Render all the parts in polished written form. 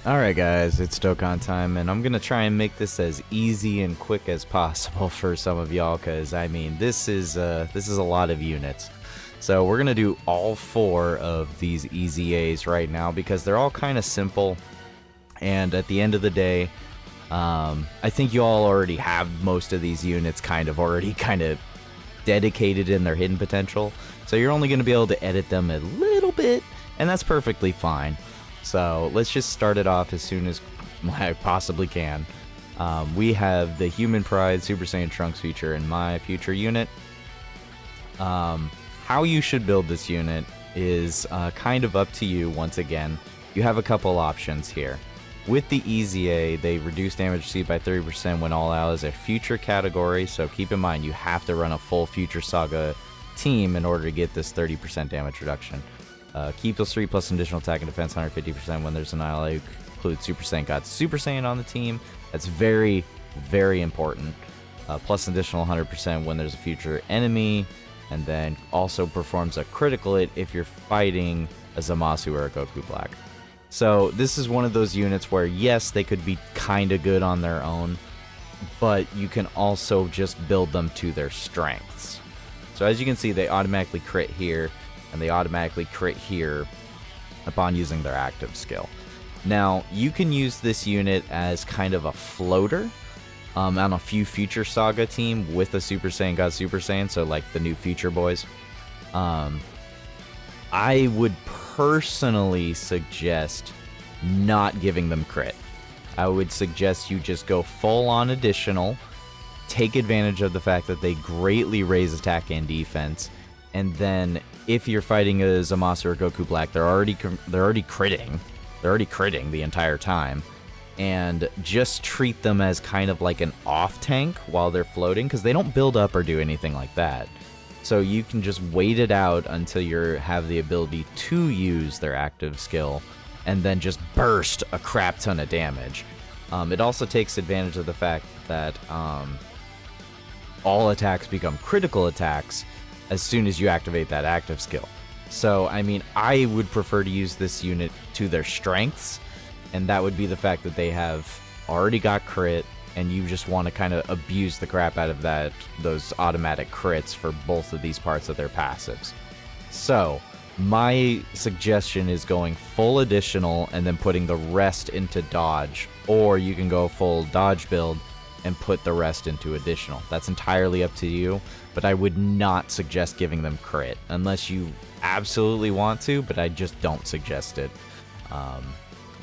Alright guys, it's Dokkan time, and I'm gonna try and make this as easy and quick as possible for some of y'all, because I mean, this is a lot of units. So we're gonna do all 4 of these EZAs right now, because they're all kind of simple, and at the end of the day, I think you all already have most of these units kind of dedicated in their hidden potential, so you're only gonna be able to edit them a little bit, and that's perfectly fine. So let's just start it off as soon as I possibly can. We have the Human Pride Super Saiyan Trunks feature in my future unit. How you should build this unit is kind of up to you once again. You have a couple options here. With the EZA, they reduce damage received by 30% when all out as a future category, so keep in mind you have to run a full Future Saga team in order to get this 30% damage reduction. Keep those 3 plus additional attack and defense 150% when there's an ally who includes Super Saiyan God Super Saiyan on the team. That's very, very important. Plus additional 100% when there's a future enemy, and then also performs a critical hit if you're fighting a Zamasu or a Goku Black. So this is one of those units where, yes, they could be kind of good on their own, but you can also just build them to their strengths. So as you can see, they automatically crit here, and they automatically crit here upon using their active skill. Now, you can use this unit as kind of a floater on a few Future Saga team with a Super Saiyan God Super Saiyan, so like the new Future Boys. I would personally suggest not giving them crit. I would suggest you just go full on additional, take advantage of the fact that they greatly raise attack and defense, and then if you're fighting a Zamasu or Goku Black, they're already critting. They're already critting the entire time. And just treat them as kind of like an off tank while they're floating, because they don't build up or do anything like that. So you can just wait it out until you have the ability to use their active skill, and then just burst a crap ton of damage. It also takes advantage of the fact that all attacks become critical attacks as soon as you activate that active skill. So, I mean, I would prefer to use this unit to their strengths, and that would be the fact that they have already got crit, and you just want to kind of abuse the crap out of those automatic crits for both of these parts of their passives. So, my suggestion is going full additional and then putting the rest into dodge, or you can go full dodge build and put the rest into additional. That's entirely up to you, but I would not suggest giving them crit unless you absolutely want to, but I just don't suggest it.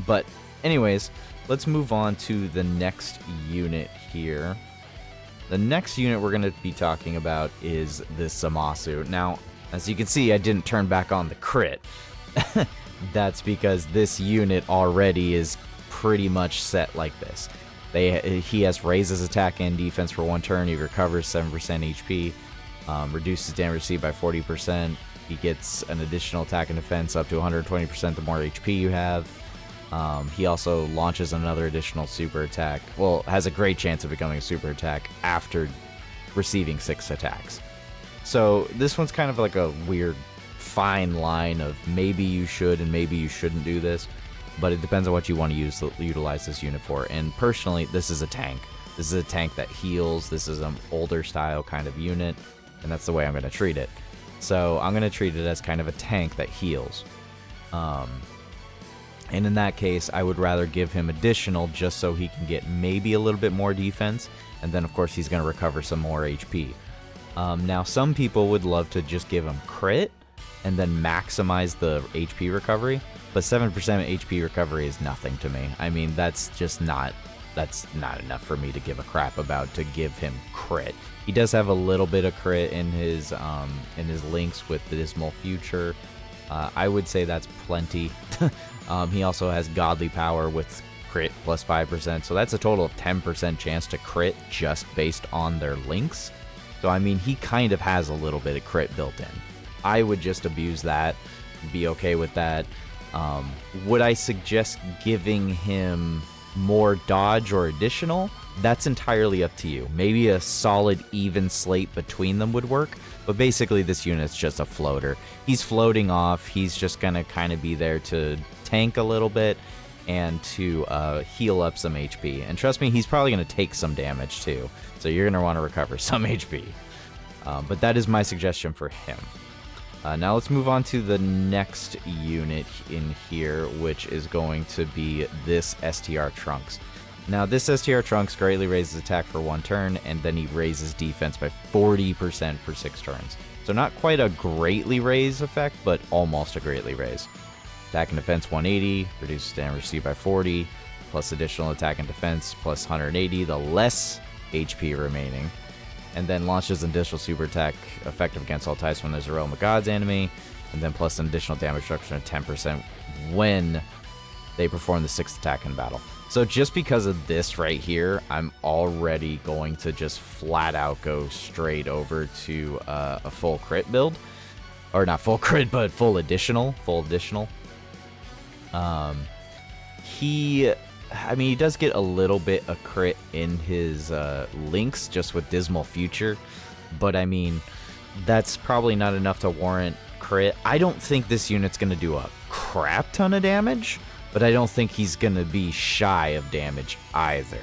But anyways, let's move on to the next unit here. The next unit we're going to be talking about is the Zamasu. Now, as you can see, I didn't turn back on the crit. That's because this unit already is pretty much set like this. He has raises attack and defense for 1 turn. He recovers 7% HP, reduces damage received by 40%. He gets an additional attack and defense up to 120% the more HP you have. He also launches another additional super attack. Well, has a great chance of becoming a super attack after receiving 6 attacks. So this one's kind of like a weird fine line of maybe you should and maybe you shouldn't do this. But it depends on what you want to utilize this unit for. And personally, this is a tank. This is a tank that heals. This is an older style kind of unit, and that's the way I'm going to treat it. So I'm going to treat it as kind of a tank that heals. And in that case, I would rather give him additional just so he can get maybe a little bit more defense, and then of course he's going to recover some more HP. Now, some people would love to just give him crit and then maximize the HP recovery. But 7% HP recovery is nothing to me. I mean, that's not enough for me to give a crap about to give him crit. He does have a little bit of crit in his links with the Dismal Future. I would say that's plenty. He also has Godly Power with crit plus 5%, so that's a total of 10% chance to crit just based on their links. So I mean, he kind of has a little bit of crit built in. I would just abuse that, be okay with that. Would I suggest giving him more dodge or additional? That's entirely up to you. Maybe a solid even slate between them would work, but basically this unit's just a floater. He's floating off. He's just gonna kind of be there to tank a little bit, and to heal up some HP. And trust me, he's probably going to take some damage too, so you're going to want to recover some HP. But that is my suggestion for him. Now let's move on to the next unit in here, which is going to be this STR Trunks. Now this STR Trunks greatly raises attack for 1 turn, and then he raises defense by 40% for 6 turns. So not quite a greatly raise effect, but almost a greatly raise. Attack and defense 180, reduces damage received by 40, plus additional attack and defense plus 180, the less HP remaining. And then launches an additional super attack effective against all types when there's a Realm of Gods enemy, and then plus an additional damage reduction of 10% when they perform the 6th attack in battle. So just because of this right here, I'm already going to just flat out go straight over to a full crit build. Or not full crit, but full additional. He does get a little bit of crit in his links just with Dismal Future, but I mean, that's probably not enough to warrant crit. I don't think this unit's going to do a crap ton of damage, but I don't think he's going to be shy of damage either.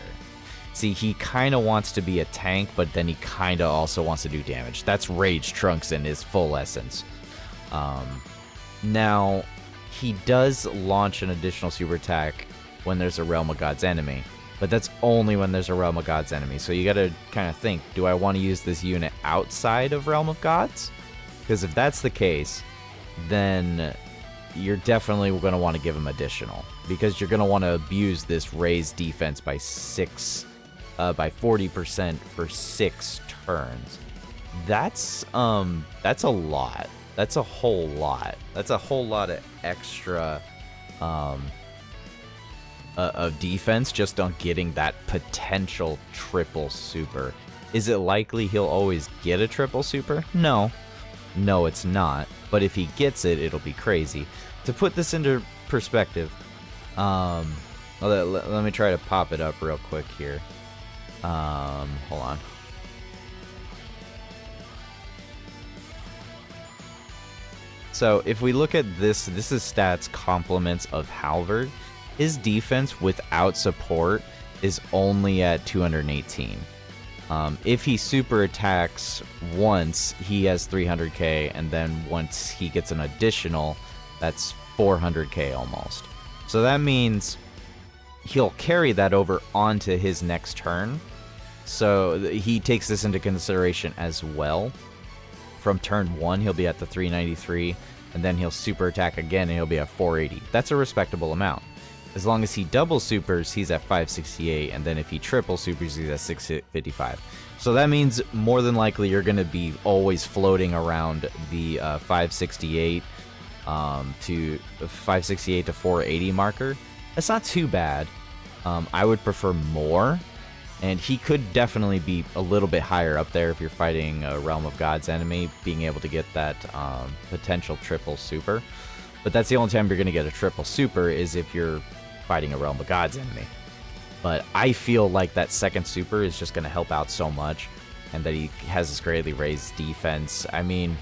See, he kind of wants to be a tank, but then he kind of also wants to do damage. That's Rage Trunks in his full essence. Now, he does launch an additional super attack when there's a Realm of Gods enemy, but that's only when there's a Realm of Gods enemy. So you gotta kind of think, do I want to use this unit outside of Realm of Gods? Because if that's the case, then you're definitely going to want to give him additional, because you're going to want to abuse this raised defense by 40% for 6 turns. That's a lot. That's a whole lot. That's a whole lot of extra of defense just on getting that potential triple super. Is it likely he'll always get a triple super? No, it's not. But if he gets it, it'll be crazy. To put this into perspective, let me try to pop it up real quick here. Hold on. So if we look at this, this is stats complements of Halvard. His defense without support is only at 218. If he super attacks once, he has 300k, and then once he gets an additional, that's 400k almost. So that means he'll carry that over onto his next turn. So he takes this into consideration as well. From turn 1, he'll be at the 393, and then he'll super attack again, and he'll be at 480. That's a respectable amount. As long as he double supers, he's at 568, and then if he triple supers, he's at 655. So that means more than likely you're going to be always floating around the 568 to 480 marker. That's not too bad. I would prefer more, and he could definitely be a little bit higher up there if you're fighting a Realm of Gods enemy, being able to get that potential triple super. But that's the only time you're going to get a triple super is if you're fighting a Realm of Gods enemy. But I feel like that second super is just going to help out so much, and that he has this greatly raised defense. I mean,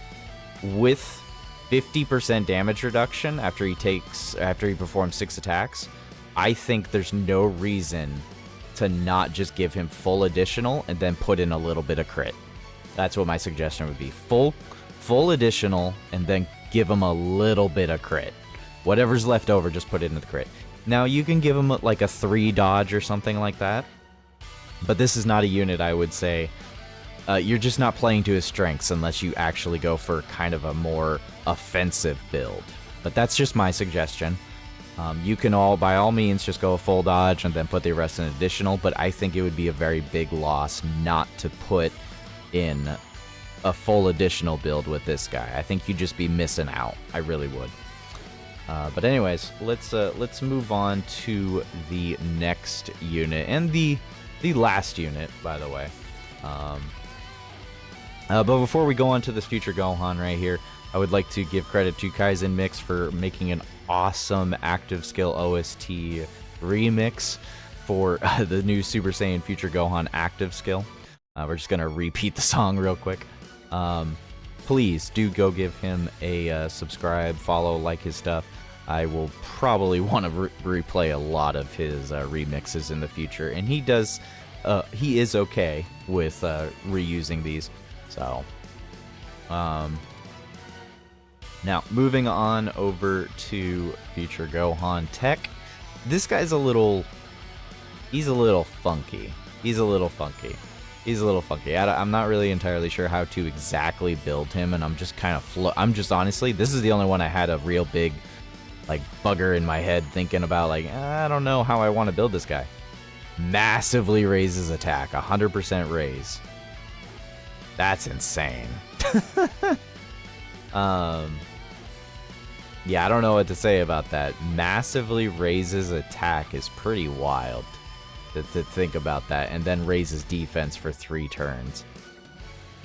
with 50% damage reduction after he performs 6 attacks, I think there's no reason to not just give him full additional and then put in a little bit of crit. That's what my suggestion would be. Full additional, and then give him a little bit of crit. Whatever's left over, just put it into the crit. Now, you can give him like a 3 dodge or something like that, but this is not a unit I would say. You're just not playing to his strengths unless you actually go for kind of a more offensive build. But that's just my suggestion. You can by all means, just go a full dodge and then put the rest in additional, but I think it would be a very big loss not to put in a full additional build with this guy. I think you'd just be missing out. I really would. But anyways, let's move on to the next unit, and the last unit, by the way. But before we go on to this future Gohan right here, I would like to give credit to Kaizen Mix for making an awesome active skill OST remix for the new Super Saiyan Future Gohan active skill. We're just gonna repeat the song real quick. Please do go give him a subscribe, follow, like his stuff. I will probably want to replay a lot of his remixes in the future, and he is okay with reusing these. So, now moving on over to Future Gohan Tech. This guy's he's a little funky. I'm not really entirely sure how to exactly build him, and I'm just kind of honestly, this is the only one I had a real big like bugger in my head thinking about, like, I don't know how I want to build this guy. Massively raises attack, 100% raise. That's insane. Yeah, I don't know what to say about that. Massively raises attack is pretty wild to think about that, and then raises defense for 3 turns.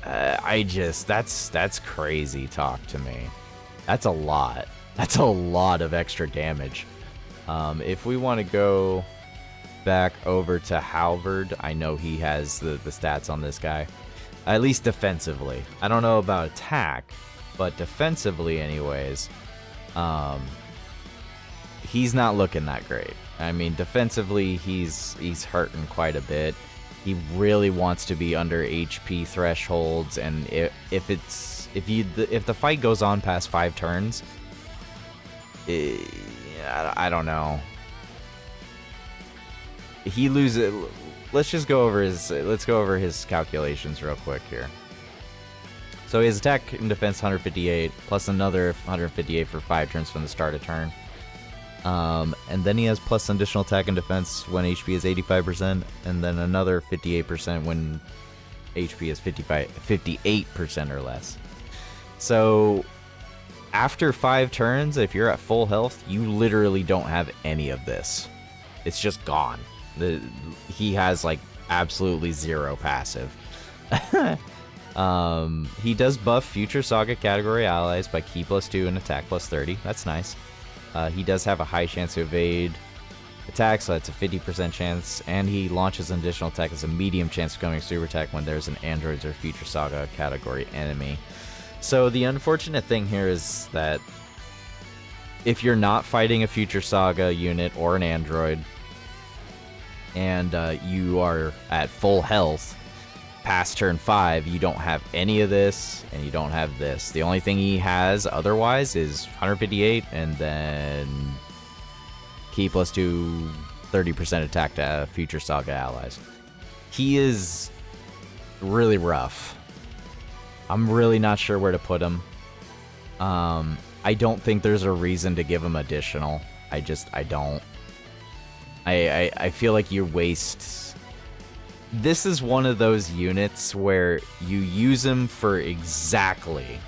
That's crazy talk to me. That's a lot. That's a lot of extra damage. If we want to go back over to Halvard, I know he has the stats on this guy. At least defensively. I don't know about attack, but defensively anyways, he's not looking that great. I mean, defensively, he's hurting quite a bit. He really wants to be under HP thresholds, and if the fight goes on past 5 turns, I don't know. He loses. Let's go over his calculations real quick here. So his attack and defense 158, plus another 158 for 5 turns from the start of turn. And then he has plus additional attack and defense when HP is 85%, and then another 58% when HP is 58% or less. So after 5 turns, if you're at full health, you literally don't have any of this. It's just gone. He has like absolutely 0 passive. He does buff future Saga category allies by Ki +2 and attack +30. That's nice. He does have a high chance to evade attack, so that's a 50% chance, and he launches an additional attack as a medium chance of going super attack when there's an androids or future Saga category enemy. So the unfortunate thing here is that if you're not fighting a future Saga unit or an android, and you are at full health past turn 5, you don't have any of this, and you don't have this. The only thing he has otherwise is 158, and then Ki +2, 30% attack to future Saga allies. He is really rough. I'm really not sure where to put him. I don't think there's a reason to give him additional. I don't. I feel like you waste. This is one of those units where you use him for exactly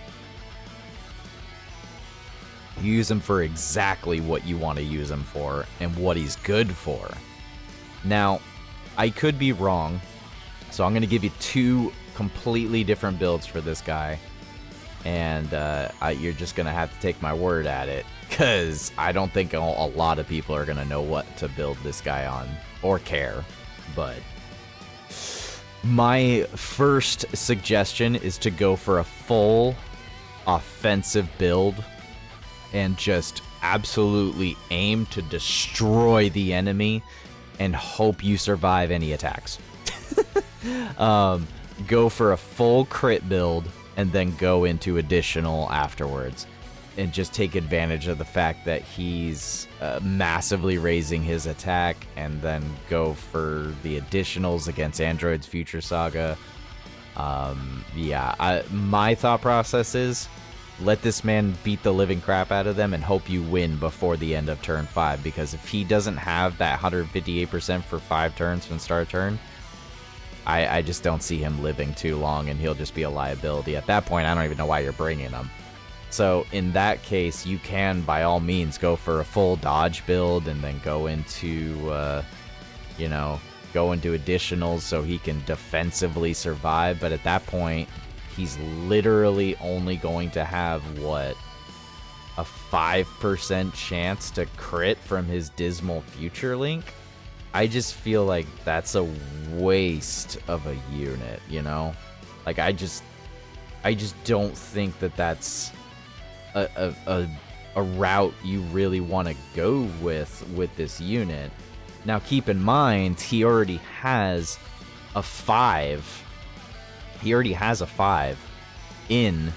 what you want to use him for and what he's good for. Now, I could be wrong, so I'm going to give you 2 completely different builds for this guy, and you're just going to have to take my word at it, because I don't think a lot of people are going to know what to build this guy on or care. But my first suggestion is to go for a full offensive build and just absolutely aim to destroy the enemy and hope you survive any attacks. Go for a full crit build and then go into additional afterwards, and just take advantage of the fact that he's massively raising his attack, and then go for the additionals against androids future Saga. My thought process is let this man beat the living crap out of them and hope you win before the end of turn 5, because if he doesn't have that 158% for 5 turns from start of turn, I just don't see him living too long, and he'll just be a liability. At that point, I don't even know why you're bringing him. So in that case, you can, by all means, go for a full dodge build and then go into, go into additionals so he can defensively survive. But at that point, he's literally only going to have, a 5% chance to crit from his Dismal Future Link? I just feel like that's a waste of a unit, Like, I just don't think that that's a a route you really want to go with this unit. Now keep in mind, he already has a 5. He already has a 5 in...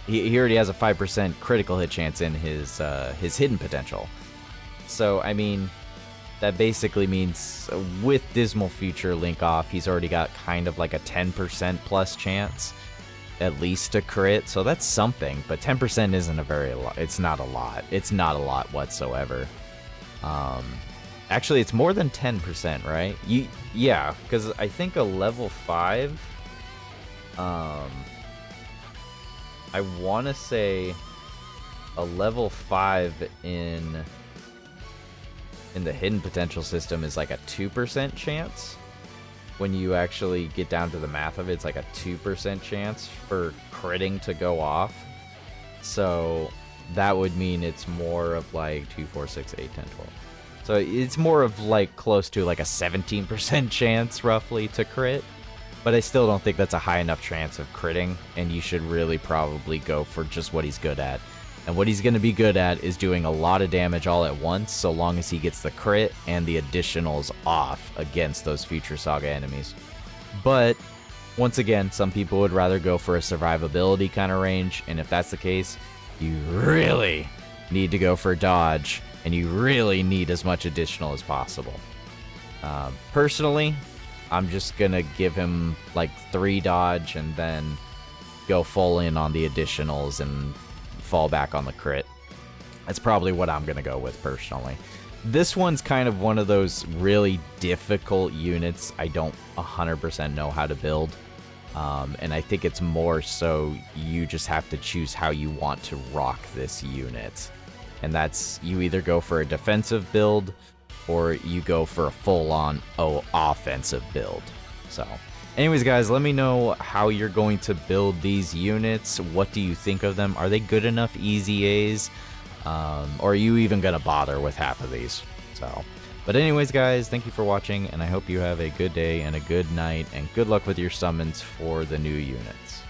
He already has a 5% critical hit chance in his hidden potential. So, I mean, that basically means with Dismal Future Link off, he's already got kind of like a 10% plus chance at least to crit. So that's something, but 10% isn't a very lot. It's not a lot. It's not a lot whatsoever. Actually, it's more than 10%, right? Yeah, because I think a level 5... I want to say a level 5 in the hidden potential system is like a 2% chance. When you actually get down to the math of it, it's like a 2% chance for critting to go off. So that would mean it's more of like 2, 4, 6, 8, 10, 12. So it's more of like close to like a 17% chance roughly to crit. But I still don't think that's a high enough chance of critting, and you should really probably go for just what he's good at. And what he's going to be good at is doing a lot of damage all at once, so long as he gets the crit and the additionals off against those Future Saga enemies. But, once again, some people would rather go for a survivability kind of range, and if that's the case, you really need to go for dodge, and you really need as much additional as possible. Personally, I'm just gonna give him like 3 dodge and then go full in on the additionals and fall back on the crit. That's probably what I'm gonna go with personally. This one's kind of one of those really difficult units I don't 100% know how to build. And I think it's more so you just have to choose how you want to rock this unit. And that's, you either go for a defensive build or you go for a full-on offensive build. So, anyways, guys, let me know how you're going to build these units. What do you think of them? Are they good enough EZAs? Or are you even going to bother with half of these? So, but anyways, guys, thank you for watching, and I hope you have a good day and a good night, and good luck with your summons for the new units.